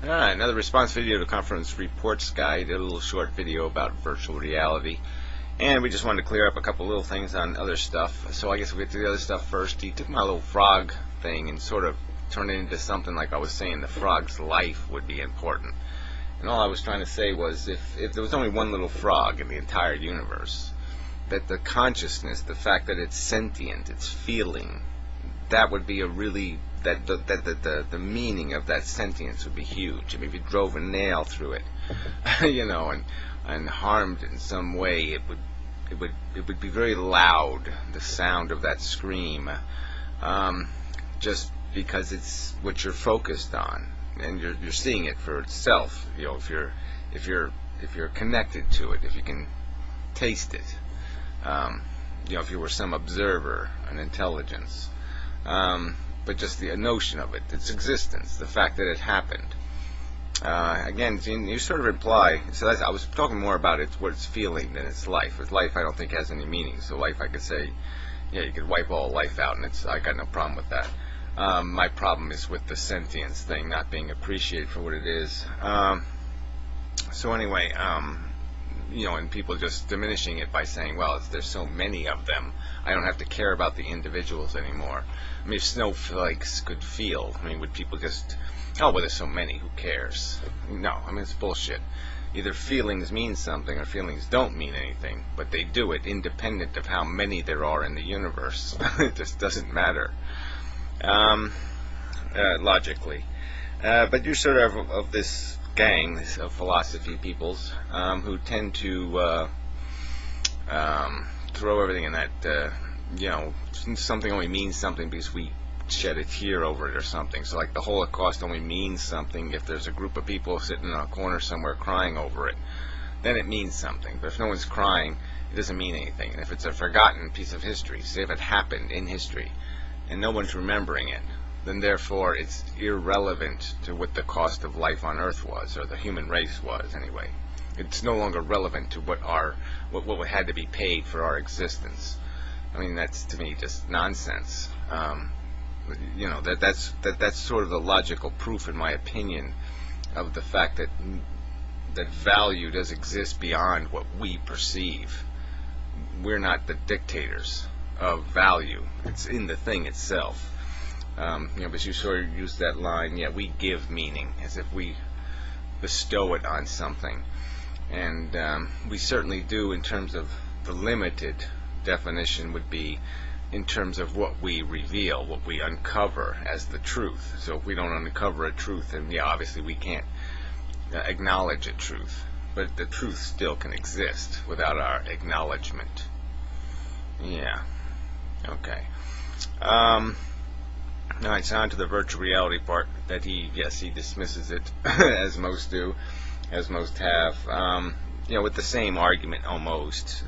Alright, another response video to Conference Reports Guy. Did a little short video about virtual reality. And we just wanted to clear up a couple little things on other stuff. So I guess we'll get to the other stuff first. He took my little frog thing and sort of turned it into something like I was saying the frog's life would be important. And all I was trying to say was if there was only one little frog in the entire universe, that the consciousness, the fact that it's sentient, it's feeling, that would be a really, the meaning of that sentience would be huge. I mean, if you drove a nail through it, and harmed in some way, it would be very loud, the sound of that scream, just because it's what you're focused on, and you're seeing it for itself. If you're connected to it, if you can taste it, if you were some observer, an intelligence. But just the notion of it, its existence, the fact that it happened. Again, you sort of imply, so I was talking more about what it's feeling than its life. Its life I don't think has any meaning, so life I could say, yeah, you could wipe all life out, and I got no problem with that. My problem is with the sentience thing not being appreciated for what it is. So anyway, and people just diminishing it by saying, well, there's so many of them, I don't have to care about the individuals anymore. I mean, if snowflakes could feel, I mean, would people just, oh, well, there's so many, who cares? No, I mean, it's bullshit. Either feelings mean something or feelings don't mean anything, but they do it independent of how many there are in the universe. It just doesn't matter, logically. But you're sort of this gang of philosophy peoples who tend to throw everything in that, something only means something because we shed a tear over it or something. So like the Holocaust only means something if there's a group of people sitting in a corner somewhere crying over it. Then it means something. But if no one's crying, it doesn't mean anything. And if it's a forgotten piece of history, say if it happened in history and no one's remembering it, then therefore it's irrelevant to what the cost of life on Earth was, or the human race was anyway. It's no longer relevant to what had to be paid for our existence. I mean, that's to me just nonsense. That's sort of the logical proof, in my opinion, of the fact that value does exist beyond what we perceive. We're not the dictators of value. It's in the thing itself. But you sort of use that line, yeah, we give meaning, as if we bestow it on something. And we certainly do in terms of the limited definition would be in terms of what we reveal, what we uncover as the truth. So if we don't uncover a truth, then yeah, obviously we can't acknowledge a truth. But the truth still can exist without our acknowledgement. Yeah. Okay. Alright, so on to the virtual reality part that he dismisses it, as most do, as most have, with the same argument almost,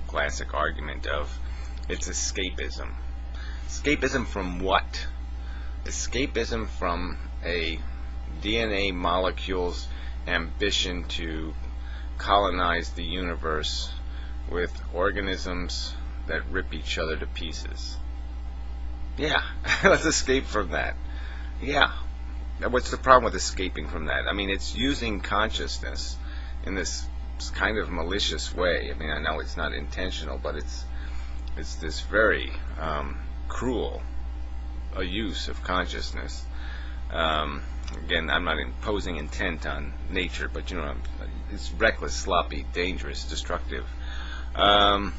classic argument of it's escapism. Escapism from what? Escapism from a DNA molecule's ambition to colonize the universe with organisms that rip each other to pieces. Yeah, let's escape from that. Yeah. What's the problem with escaping from that? I mean, it's using consciousness in this kind of malicious way. I mean, I know it's not intentional, but it's this very cruel use of consciousness. Again, I'm not imposing intent on nature, but it's reckless, sloppy, dangerous, destructive to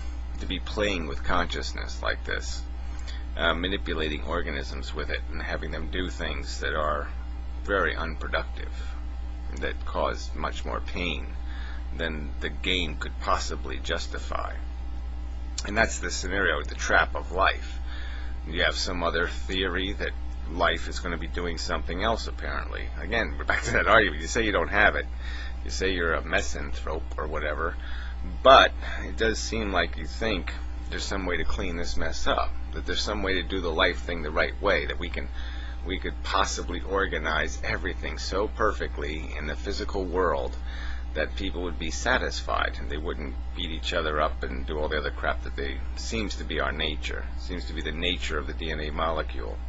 be playing with consciousness like this. Manipulating organisms with it and having them do things that are very unproductive, that cause much more pain than the gain could possibly justify. And that's the scenario, the trap of life. You have some other theory that life is going to be doing something else, apparently. Again, we're back to that argument. You say you don't have it. You say you're a misanthrope or whatever. But it does seem like you think there's some way to clean this mess up, that there's some way to do the life thing the right way, that we could possibly organize everything so perfectly in the physical world that people would be satisfied and they wouldn't beat each other up and do all the other crap that seems to be our nature, seems to be the nature of the DNA molecule.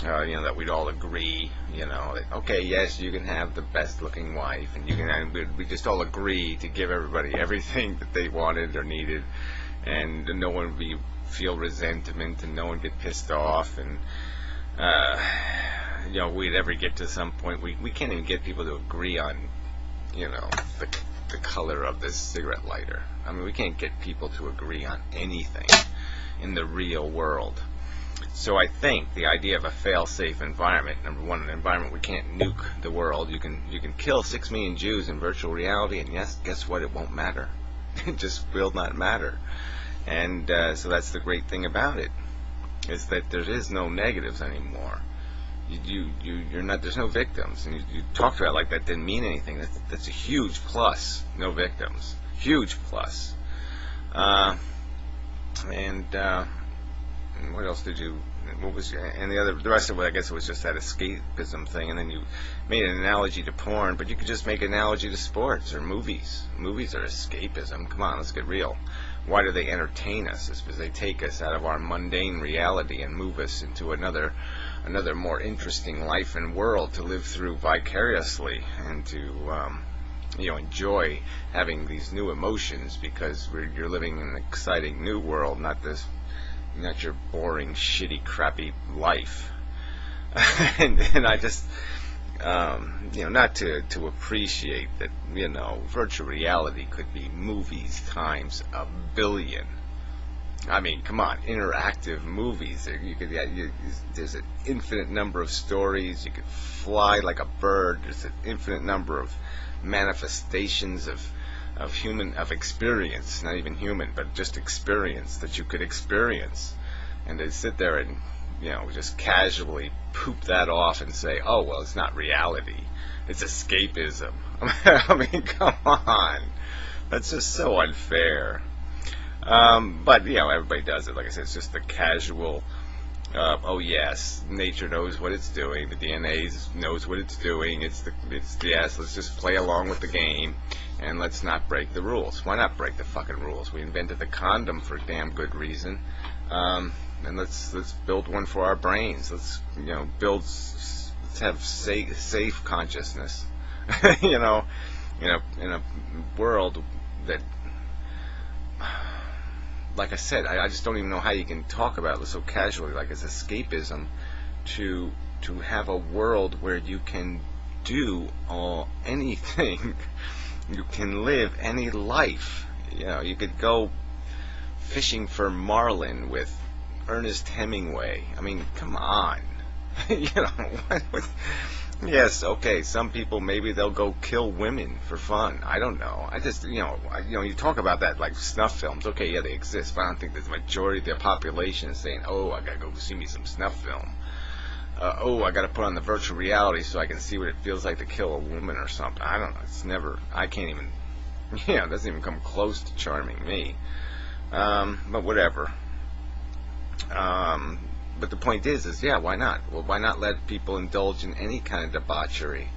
that we'd all agree, that, okay, yes, you can have the best looking wife, and we just all agree to give everybody everything that they wanted or needed, and no one would feel resentment, and no one get pissed off, and we'd ever get to some point we can't even get people to agree on the color of this cigarette lighter. I mean, we can't get people to agree on anything in the real world. So I think the idea of a fail-safe environment, number one, an environment we can't nuke the world. You can kill 6 million Jews in virtual reality, and yes, guess what? It won't matter. It just will not matter. And so that's the great thing about it, is that there is no negatives anymore. You're not. There's no victims, and you talked about it like that didn't mean anything. That's a huge plus. No victims, huge plus. And what else did you? What was? And the rest of it, I guess, it was just that escapism thing. And then you made an analogy to porn, but you could just make an analogy to sports or movies. Movies are escapism. Come on, let's get real. Why do they entertain us? It's because they take us out of our mundane reality and move us into another more interesting life and world to live through vicariously, and to enjoy having these new emotions, because you're living in an exciting new world, not your boring, shitty, crappy life. and I just not to appreciate that virtual reality could be movies times a billion. I mean, come on, interactive movies. There's an infinite number of stories. You could fly like a bird. There's an infinite number of manifestations of experience, not even human, but just experience that you could experience. And to sit there and just casually poop that off and say, oh, well, it's not reality, it's escapism. I mean, come on, that's just so unfair. But everybody does it. Like I said, it's just the casual. Oh yes, nature knows what it's doing. The DNA knows what it's doing. It's yes. Let's just play along with the game, and let's not break the rules. Why not break the fucking rules? We invented the condom for a damn good reason, and let's build one for our brains. Let's let's have safe consciousness. In a world that, like I said, I just don't even know how you can talk about it so casually, like it's escapism, to have a world where you can do anything. You can live any life. You could go fishing for marlin with Ernest Hemingway. I mean, come on. Yes, okay, some people, maybe they'll go kill women for fun. I don't know. I just, you talk about that like snuff films. Okay, yeah, they exist, but I don't think the majority of the population is saying, oh, I gotta go see me some snuff film. Oh, I gotta put on the virtual reality so I can see what it feels like to kill a woman or something. I don't know. I can't even, it doesn't even come close to charming me. But whatever. But the point is, yeah, why not? Well, why not let people indulge in any kind of debauchery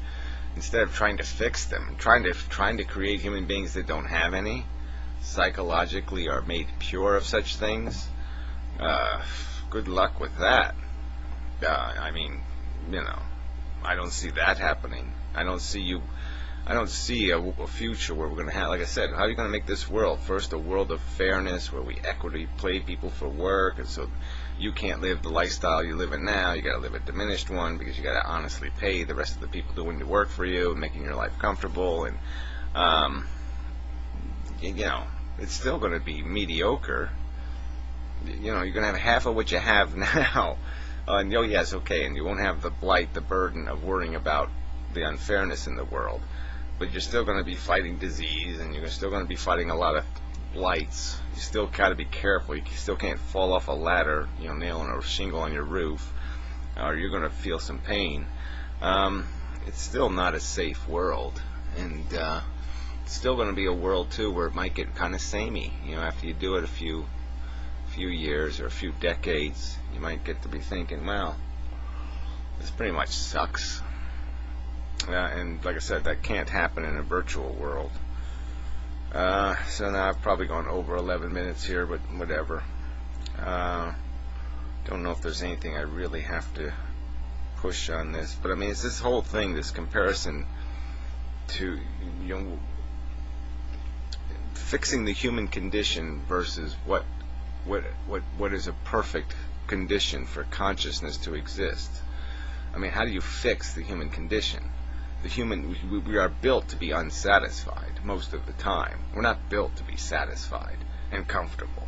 instead of trying to fix them, trying to create human beings that don't have any, psychologically are made pure of such things? Good luck with that. I mean, I don't see that happening. I don't see a future where we're going to have, like I said, how are you going to make this world? First, a world of fairness where we equity pay people for work, and so you can't live the lifestyle you're living now. You got to live a diminished one because you got to honestly pay the rest of the people doing the work for you, making your life comfortable, and it's still going to be mediocre. You're going to have half of what you have now. And yes, okay, and you won't have the blight, the burden of worrying about the unfairness in the world. But you're still going to be fighting disease, and you're still going to be fighting a lot of blights. You still got to be careful. You still can't fall off a ladder, nailing a shingle on your roof, or you're going to feel some pain. It's still not a safe world, and it's still going to be a world too where it might get kind of samey. After you do it a few years or a few decades, you might get to be thinking, well, this pretty much sucks. And like I said, that can't happen in a virtual world. So now I've probably gone over 11 minutes here, but whatever. Don't know if there's anything I really have to push on this, but I mean, it's this whole thing, this comparison to, you know, fixing the human condition versus what is a perfect condition for consciousness to exist. I mean, how do you fix the human condition? We are built to be unsatisfied most of the time. We're not built to be satisfied and comfortable.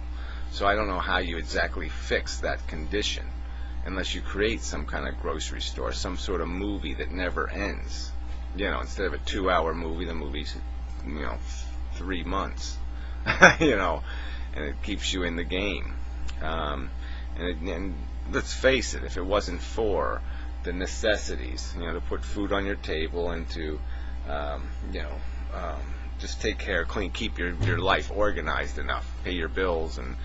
So I don't know how you exactly fix that condition unless you create some kind of grocery store, some sort of movie that never ends. You know, instead of a 2-hour movie, the movie's, 3 months. And it keeps you in the game. And let's face it, if it wasn't for the necessities, to put food on your table and to, just take care, keep your life organized enough, pay your bills and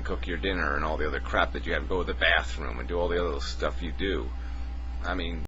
cook your dinner and all the other crap that you have, go to the bathroom and do all the other stuff you do. I mean,